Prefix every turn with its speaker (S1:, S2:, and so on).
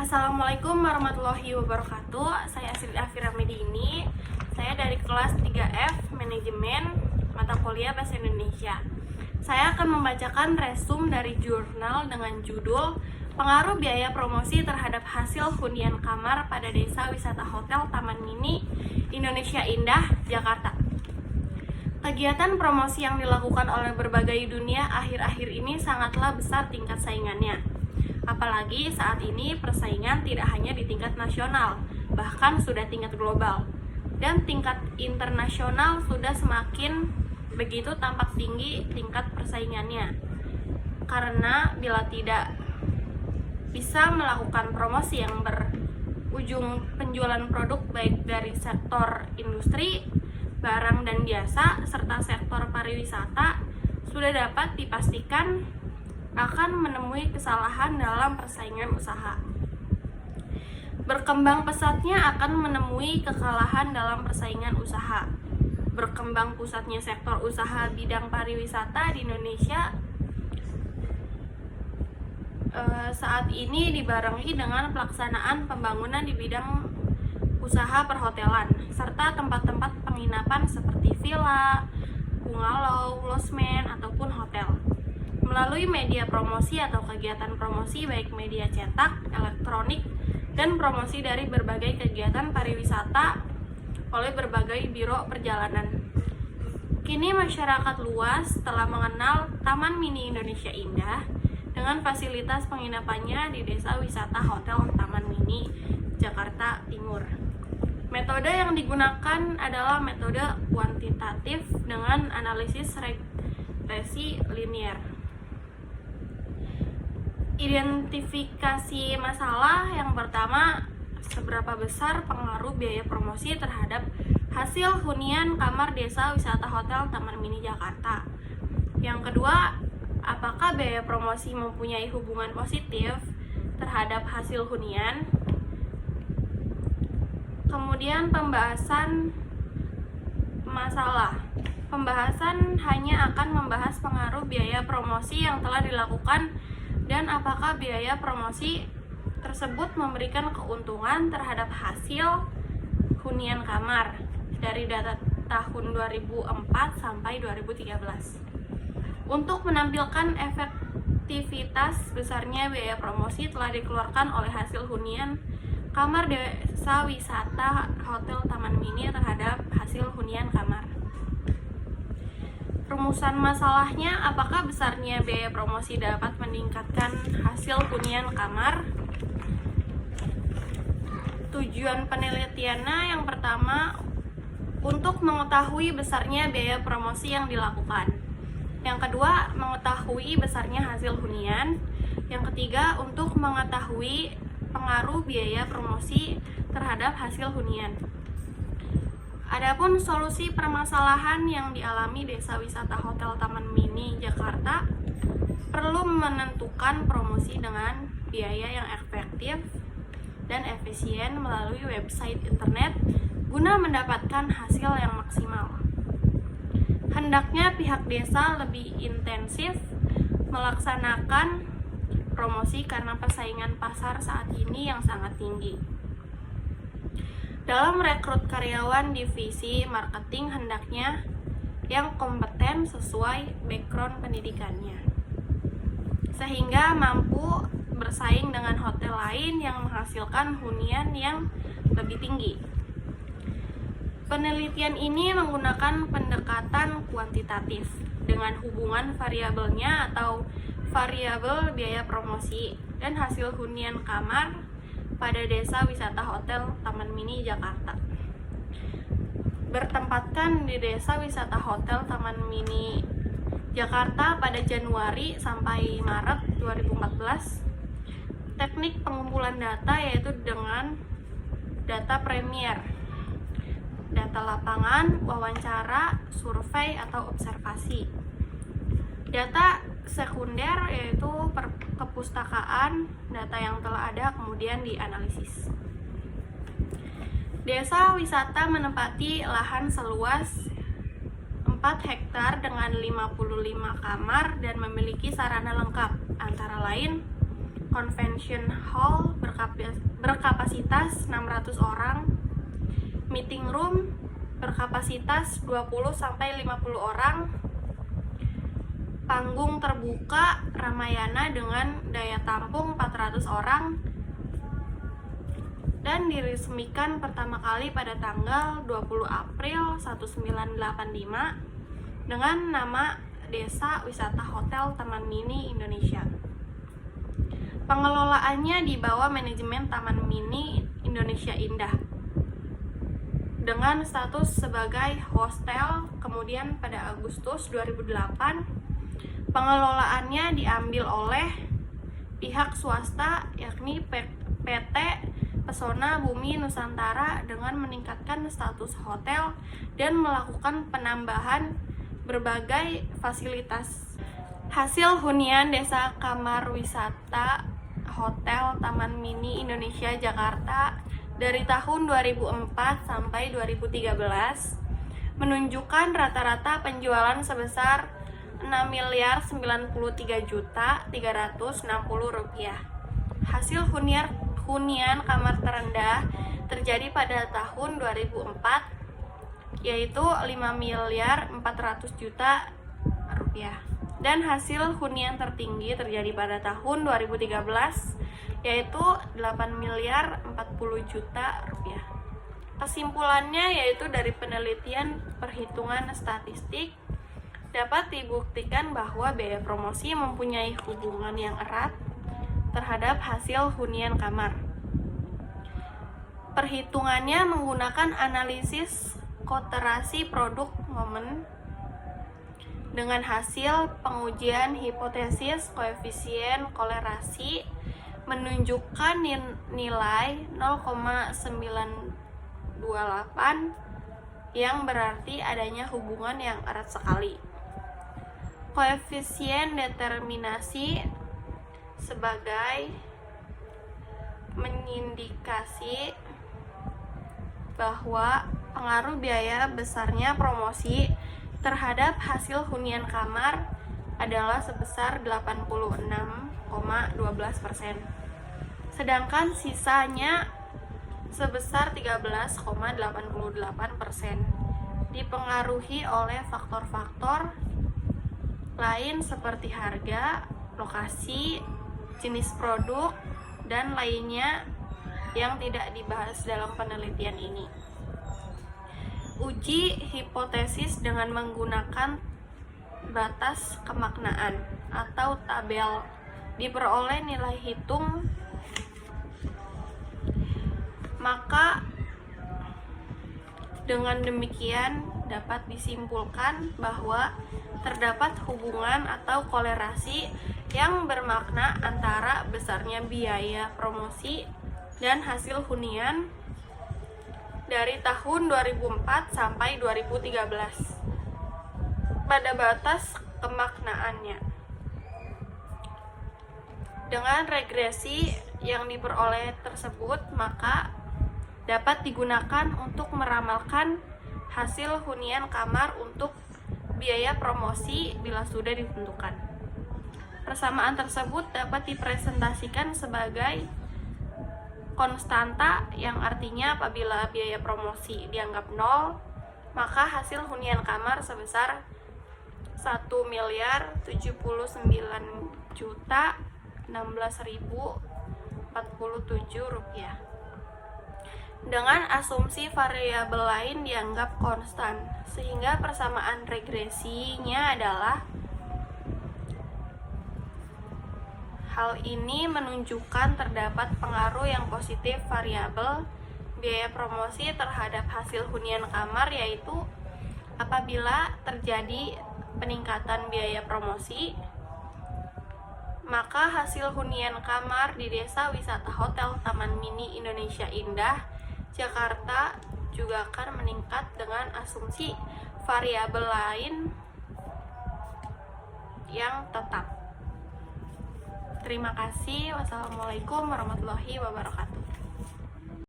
S1: Assalamualaikum warahmatullahi wabarakatuh. Saya Asri Afira Medini. Saya dari kelas 3F Manajemen Mata Kuliah Bahasa Indonesia. Saya akan membacakan resum dari jurnal dengan judul Pengaruh Biaya Promosi Terhadap Hasil Hunian Kamar pada Desa Wisata Hotel Taman Mini Indonesia Indah, Jakarta. Kegiatan promosi yang dilakukan oleh berbagai dunia akhir-akhir ini sangatlah besar tingkat saingannya. Apalagi saat ini persaingan tidak hanya di tingkat nasional, bahkan sudah tingkat global. Dan tingkat internasional sudah semakin begitu tampak tinggi tingkat persaingannya. Karena bila tidak bisa melakukan promosi yang berujung penjualan produk baik dari sektor industri, barang dan jasa, serta sektor pariwisata, sudah dapat dipastikan akan menemui kesalahan dalam persaingan usaha. Berkembang pesatnya akan menemui kekalahan dalam persaingan usaha. Berkembang pusatnya sektor usaha bidang pariwisata di Indonesia saat ini dibarengi dengan pelaksanaan pembangunan di bidang usaha perhotelan, serta tempat-tempat penginapan seperti villa, bungalow, losmen, ataupun hotel. Melalui media promosi atau kegiatan promosi baik media cetak, elektronik, dan promosi dari berbagai kegiatan pariwisata oleh berbagai biro perjalanan. Kini masyarakat luas telah mengenal Taman Mini Indonesia Indah dengan fasilitas penginapannya di Desa Wisata Hotel Taman Mini, Jakarta Timur. Metode yang digunakan adalah metode kuantitatif dengan analisis regresi linier. Identifikasi masalah yang pertama, seberapa besar pengaruh biaya promosi terhadap hasil hunian kamar Desa Wisata Hotel Taman Mini Jakarta. Yang kedua, apakah biaya promosi mempunyai hubungan positif terhadap hasil hunian? Kemudian pembahasan masalah. Pembahasan hanya akan membahas pengaruh biaya promosi yang telah dilakukan dan apakah biaya promosi tersebut memberikan keuntungan terhadap hasil hunian kamar dari data tahun 2004 sampai 2013. Untuk menampilkan efektivitas besarnya biaya promosi telah dikeluarkan oleh hasil hunian kamar Desa Wisata Hotel Taman Mini terhadap hasil hunian kamar. Rumusan masalahnya, apakah besarnya biaya promosi dapat meningkatkan hasil hunian kamar? Tujuan penelitiannya yang pertama, untuk mengetahui besarnya biaya promosi yang dilakukan. Yang kedua, mengetahui besarnya hasil hunian. Yang ketiga, untuk mengetahui pengaruh biaya promosi terhadap hasil hunian. Adapun solusi permasalahan yang dialami Desa Wisata Hotel Taman Mini Jakarta perlu menentukan promosi dengan biaya yang efektif dan efisien melalui website internet guna mendapatkan hasil yang maksimal. Hendaknya pihak desa lebih intensif melaksanakan promosi karena persaingan pasar saat ini yang sangat tinggi. Dalam rekrut karyawan divisi marketing hendaknya yang kompeten sesuai background pendidikannya, sehingga mampu bersaing dengan hotel lain yang menghasilkan hunian yang lebih tinggi. Penelitian ini menggunakan pendekatan kuantitatif dengan hubungan variabelnya atau variabel biaya promosi dan hasil hunian kamar pada Desa Wisata Hotel Taman Mini Jakarta. Bertempatkan di Desa Wisata Hotel Taman Mini Jakarta pada Januari sampai Maret 2014. Teknik pengumpulan data yaitu dengan data premier, data lapangan, wawancara, survei atau observasi. Data sekunder yaitu kepustakaan, data yang telah ada kemudian dianalisis. Desa wisata menempati lahan seluas 4 hektar dengan 55 kamar dan memiliki sarana lengkap, antara lain convention hall berkapasitas 600 orang, meeting room berkapasitas 20-50 orang, panggung terbuka Ramayana dengan daya tampung 400 orang, dan diresmikan pertama kali pada tanggal 20 April 1985 dengan nama Desa Wisata Hotel Taman Mini Indonesia. Pengelolaannya di bawah manajemen Taman Mini Indonesia Indah dengan status sebagai hostel. Kemudian pada Agustus 2008 pengelolaannya diambil oleh pihak swasta, yakni PT Pesona Bumi Nusantara, dengan meningkatkan status hotel dan melakukan penambahan berbagai fasilitas. Hasil hunian Desa Kamar Wisata Hotel Taman Mini Indonesia Jakarta dari tahun 2004 sampai 2013 menunjukkan rata-rata penjualan sebesar Rp6.093.360. Hasil hunian kamar terendah terjadi pada tahun 2004, yaitu Rp5.400.000.000, dan hasil hunian tertinggi terjadi pada tahun 2013, yaitu Rp8.040.000.000. Kesimpulannya yaitu dari penelitian perhitungan statistik dapat dibuktikan bahwa biaya promosi mempunyai hubungan yang erat terhadap hasil hunian kamar. Perhitungannya menggunakan analisis koterasi produk momen dengan hasil pengujian hipotesis koefisien kolerasi menunjukkan nilai 0,928 yang berarti adanya hubungan yang erat sekali. Koefisien determinasi sebagai mengindikasi bahwa pengaruh biaya besarnya promosi terhadap hasil hunian kamar adalah sebesar 86,12%, sedangkan sisanya sebesar 13,88%, dipengaruhi oleh faktor-faktor lain seperti harga, lokasi, jenis produk, dan lainnya yang tidak dibahas dalam penelitian ini. Uji hipotesis dengan menggunakan batas kemaknaan atau tabel diperoleh nilai hitung, maka dengan demikian dapat disimpulkan bahwa terdapat hubungan atau kolerasi yang bermakna antara besarnya biaya promosi dan hasil hunian dari tahun 2004 sampai 2013 pada batas kemaknaannya. Dengan regresi yang diperoleh tersebut, maka dapat digunakan untuk meramalkan hasil hunian kamar untuk biaya promosi bila sudah ditentukan. Persamaan tersebut dapat dipresentasikan sebagai konstanta, yang artinya apabila biaya promosi dianggap 0, maka hasil hunian kamar sebesar Rp1.016.046.047. Dengan asumsi variabel lain dianggap konstan, sehingga persamaan regresinya adalah hal ini menunjukkan terdapat pengaruh yang positif variabel biaya promosi terhadap hasil hunian kamar, yaitu apabila terjadi peningkatan biaya promosi, maka hasil hunian kamar di Desa Wisata Hotel Taman Mini Indonesia Indah Jakarta juga akan meningkat dengan asumsi variabel lain yang tetap. Terima kasih. Wassalamualaikum warahmatullahi wabarakatuh.